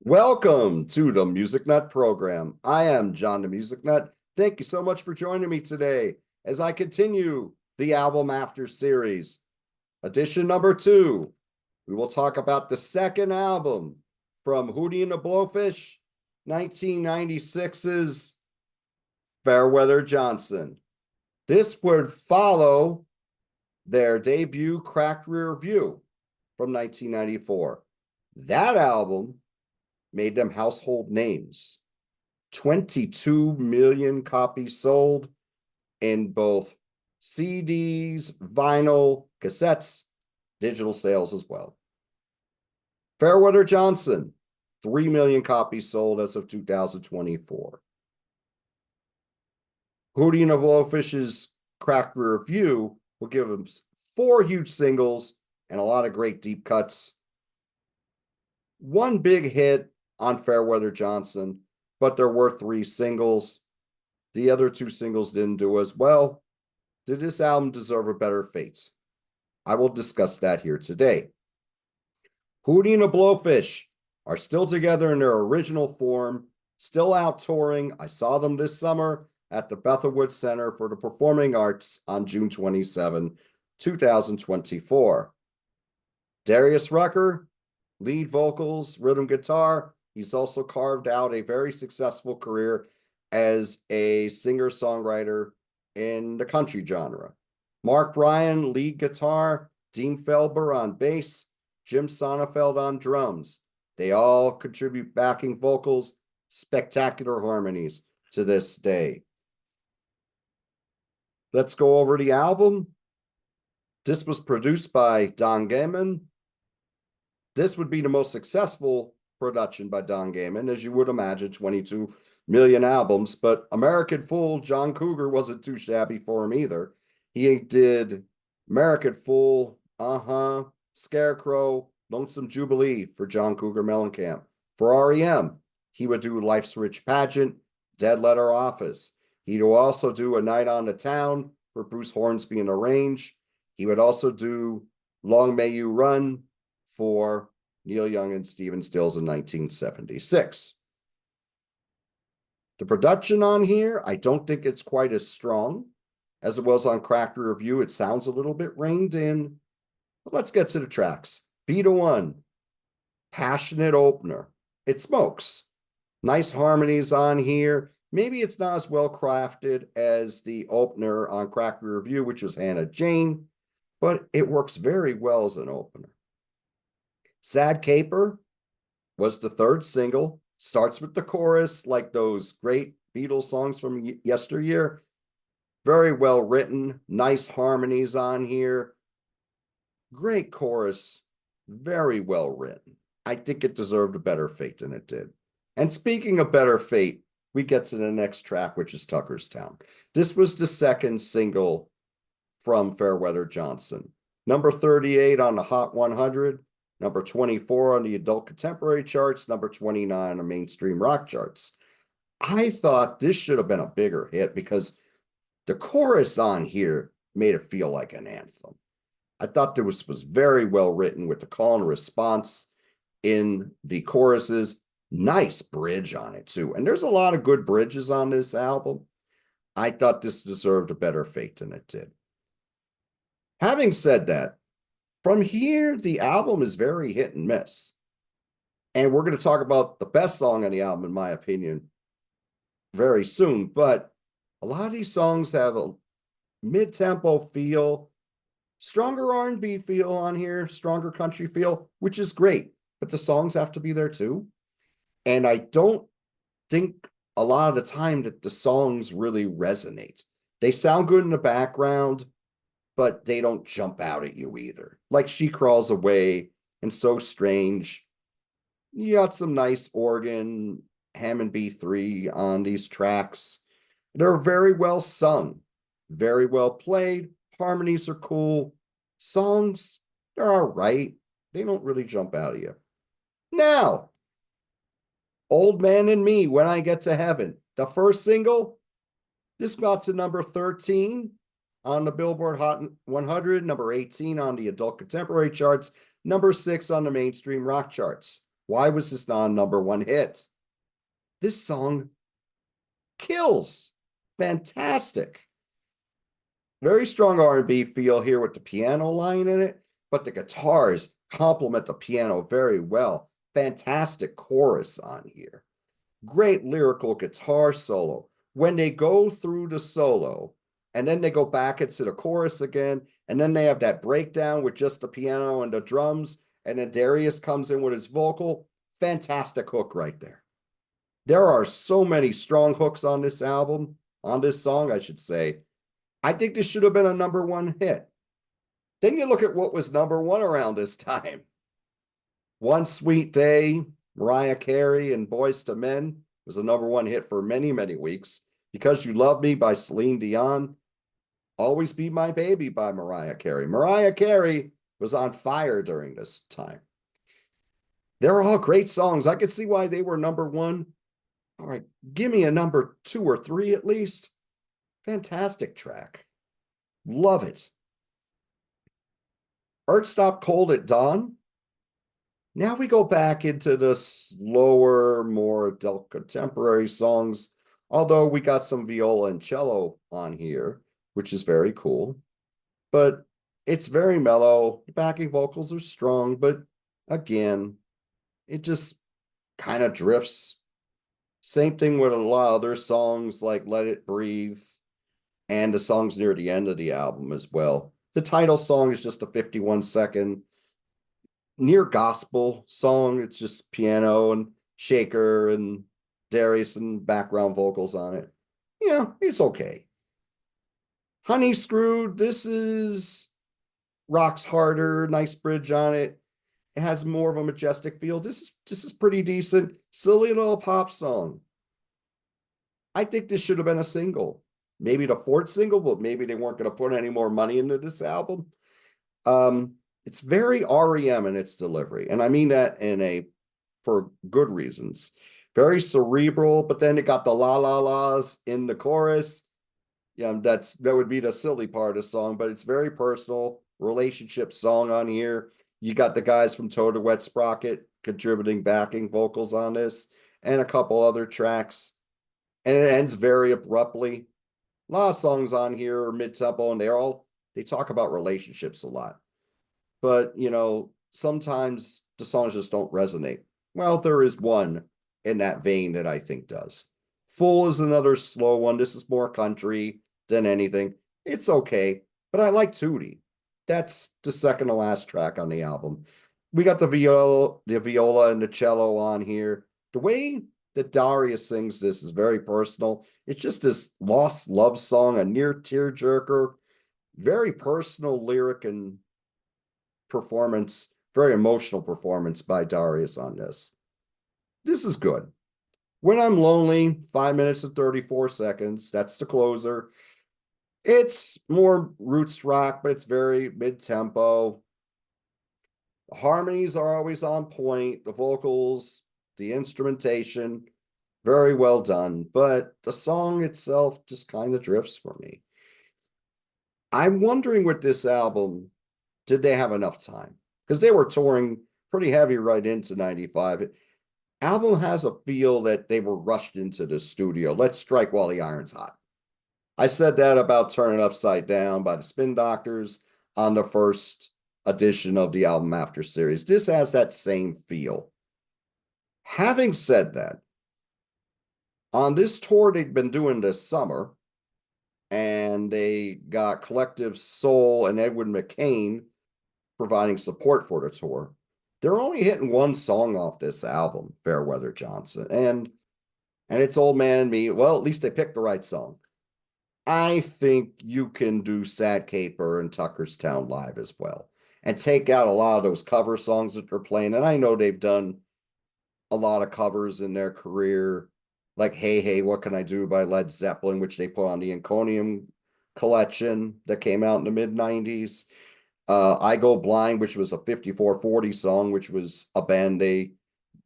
Welcome to the Music Nut program. I am John the Music Nut. Thank you so much for joining me today as I continue the Album After series. Edition number 2. We will talk about the second album from Hootie and the Blowfish, 1996's Fairweather Johnson. This would follow their debut Cracked Rear View from 1994. That album made them household names. 22 million copies sold in both CDs, vinyl, cassettes, digital sales as well. Fairweather Johnson, 3 million copies sold as of 2024. Hootie and the Blowfish's Cracked Rear View will give them 4 huge singles and a lot of great deep cuts. One big hit on Fairweather Johnson, but there were 3 singles. The other 2 singles didn't do as well. Did this album deserve a better fate? I will discuss that here today. Hootie and the Blowfish are still together in their original form, still out touring. I saw them this summer at the Bethelwood Center for the Performing Arts on June 27, 2024. Darius Rucker, lead vocals, rhythm guitar. He's also carved out a very successful career as a singer-songwriter in the country genre. Mark Bryan, lead guitar, Dean Felber on bass, Jim Sonnefeld on drums. They all contribute backing vocals, spectacular harmonies to this day. Let's go over the album. This was produced by Don Gehman. This would be the most successful production by Don Gehman, as you would imagine, 22 million albums, but American Fool, John Cougar wasn't too shabby for him either. He did American Fool, Scarecrow, Lonesome Jubilee for John Cougar Mellencamp. For REM, he would do Life's Rich Pageant, Dead Letter Office. He would also do A Night on the Town for Bruce Hornsby and Arrange. He would also do Long May You Run for Neil Young and Stephen Stills in 1976. The production on here, I don't think it's quite as strong as it was on Cracked Rear View. It sounds a little bit reined in. But let's get to the tracks. Beta 1, passionate opener. It smokes. Nice harmonies on here. Maybe it's not as well crafted as the opener on Cracked Rear View, which was Hannah Jane, but it works very well as an opener. Sad Caper was the 3rd single. Starts with the chorus like those great Beatles songs from yesteryear. Very well written, nice harmonies on here. Great chorus, very well written. I think it deserved a better fate than it did. And speaking of better fate, we get to the next track, which is Tuckerstown. This was the 2nd single from Fairweather Johnson. Number 38 on the Hot 100. Number 24 on the adult contemporary charts, number 29 on the mainstream rock charts. I thought this should have been a bigger hit because the chorus on here made it feel like an anthem. I thought this was very well written with the call and response in the choruses. Nice bridge on it too. And there's a lot of good bridges on this album. I thought this deserved a better fate than it did. Having said that, from here, the album is very hit and miss. And we're going to talk about the best song on the album, in my opinion, very soon. But a lot of these songs have a mid-tempo feel, stronger R&B feel on here, stronger country feel, which is great. But the songs have to be there too. And I don't think a lot of the time that the songs really resonate. They sound good in the background, but they don't jump out at you either. Like She Crawls Away and So Strange. You got some nice organ, Hammond B3 on these tracks. They're very well sung, very well played. Harmonies are cool. Songs, they're all right. They don't really jump out at you. Now, Old Man and Me, When I Get to Heaven. The first single, this got to number 13 on the Billboard Hot 100, number 18 on the adult contemporary charts, number 6 on the mainstream rock charts. Why was this not a #1 hit? This song kills. Fantastic. Very strong R&B feel here with the piano line in it, but the guitars complement the piano very well. Fantastic chorus on here. Great lyrical guitar solo. When they go through the solo and then they go back into the chorus again, and then they have that breakdown with just the piano and the drums, and then Darius comes in with his vocal. Fantastic hook right there. There are so many strong hooks on this album, on this song, I should say. I think this should have been a #1 hit. Then you look at what was #1 around this time. One Sweet Day, Mariah Carey and Boys to Men was a #1 hit for many, many weeks. Because You Love Me by Celine Dion. Always Be My Baby by Mariah Carey. Mariah Carey was on fire during this time. They're all great songs. I could see why they were #1. All right, give me a #2 or 3 at least. Fantastic track. Love it. Earth Stop Cold at Dawn. Now we go back into the slower, more adult contemporary songs, although we got some viola and cello on here, which is very cool. But it's very mellow. The backing vocals are strong, but again, it just kind of drifts. Same thing with a lot of other songs like Let It Breathe and the songs near the end of the album as well. The title song is just a 51-second near gospel song. It's just piano and shaker and Darius and background vocals on it. Yeah, it's okay. Honey Screwed, this is rocks harder, nice bridge on it. It has more of a majestic feel. This is pretty decent. Silly little pop song. I think this should have been a single. Maybe the 4th single, but maybe they weren't going to put any more money into this album. It's very REM in its delivery, and I mean that for good reasons. Very cerebral, but then it got the la la la's in the chorus. Yeah, that would be the silly part of the song, but it's very personal relationship song on here. You got the guys from Toad Wet Sprocket contributing backing vocals on this, and a couple other tracks. And it ends very abruptly. A lot of songs on here are mid-tempo, and they talk about relationships a lot. But, sometimes the songs just don't resonate. Well, there is one in that vein that I think does. Full is another slow one. This is more country than anything. It's okay, but I like Hootie. That's the second to last track on the album. We got the viola and the cello on here. The way that Darius sings this is very personal. It's just this lost love song, a near tearjerker, very personal lyric and performance, very emotional performance by Darius on this. This is good. When I'm Lonely, 5 minutes and 34 seconds. That's the closer. It's more roots rock, but it's very mid-tempo. The harmonies are always on point. The vocals, the instrumentation, very well done. But the song itself just kind of drifts for me. I'm wondering with this album, did they have enough time? Because they were touring pretty heavy right into 95. Album has a feel that they were rushed into the studio. Let's strike while the iron's hot. I said that about Turn It Upside Down by the Spin Doctors on the first edition of the Album After series. This has that same feel. Having said that, on this tour they've been doing this summer, and they got Collective Soul and Edwin McCain providing support for the tour. They're only hitting one song off this album, Fairweather Johnson, and it's Old Man Me. Well, at least they picked the right song. I think you can do Sad Caper and Tuckerstown live as well, and take out a lot of those cover songs that they're playing. And I know they've done a lot of covers in their career, like Hey Hey, What Can I Do by Led Zeppelin, which they put on the Enconium collection that came out in the mid-90s. I Go Blind, which was a 5440 song, which was a band they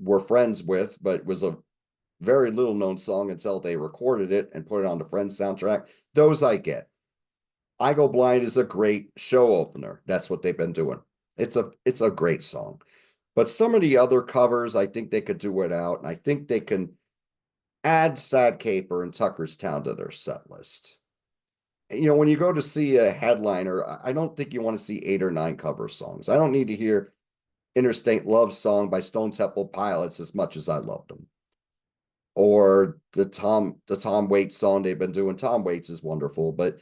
were friends with, but was a very little known song until they recorded it and put it on the Friends soundtrack. Those I get. I Go Blind is a great show opener. That's what they've been doing. It's a great song. But some of the other covers, I think they could do without, and I think they can add Sad Caper and Tuckerstown to their set list. When you go to see a headliner, I don't think you want to see 8 or 9 cover songs. I don't need to hear Interstate Love Song by Stone Temple Pilots as much as I loved them. Or the Tom Waits song they've been doing. Tom Waits is wonderful, but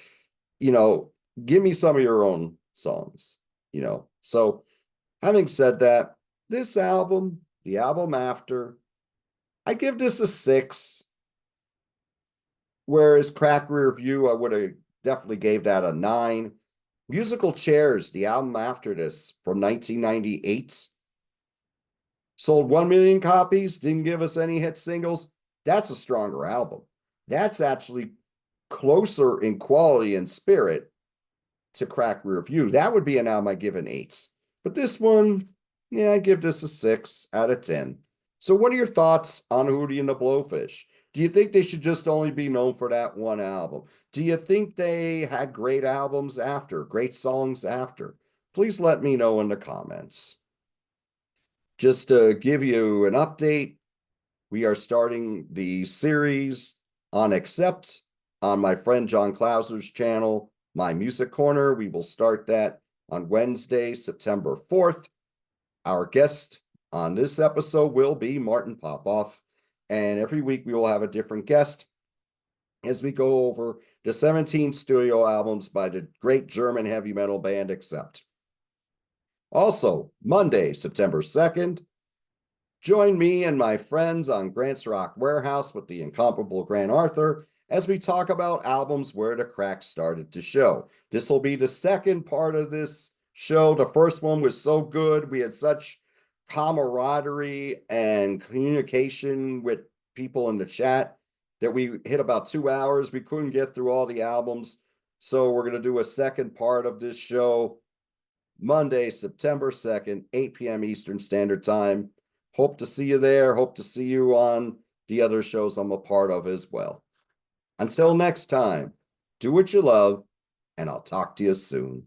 give me some of your own songs. So having said that, this album, the album after, I give this a 6. Whereas Crack Rear View, I would have definitely gave that a 9. Musical Chairs, the album after this from 1998, sold 1 million copies, didn't give us any hit singles. That's a stronger album. That's actually closer in quality and spirit to Crack Rear View. That would be an album I give an 8. But this one, yeah, I give this a 6 out of 10. So what are your thoughts on Hootie and the Blowfish? Do you think they should just only be known for that one album? Do you think they had great albums after, great songs after? Please let me know in the comments. Just to give you an update, we are starting the series on Accept on my friend John Clauser's channel, My Music Corner. We will start that on Wednesday, September 4th. Our guest on this episode will be Martin Popoff, and every week we will have a different guest as we go over the 17 studio albums by the great German heavy metal band Accept. Also, Monday, September 2nd, join me and my friends on Grant's Rock Warehouse with the incomparable Grant Arthur as we talk about albums where the cracks started to show. This will be the second part of this show. The first one was so good. We had such camaraderie and communication with people in the chat that we hit about 2 hours. We couldn't get through all the albums. So we're going to do a second part of this show Monday, September 2nd, 8 p.m. Eastern Standard Time. Hope to see you there. Hope to see you on the other shows I'm a part of as well. Until next time, do what you love, and I'll talk to you soon.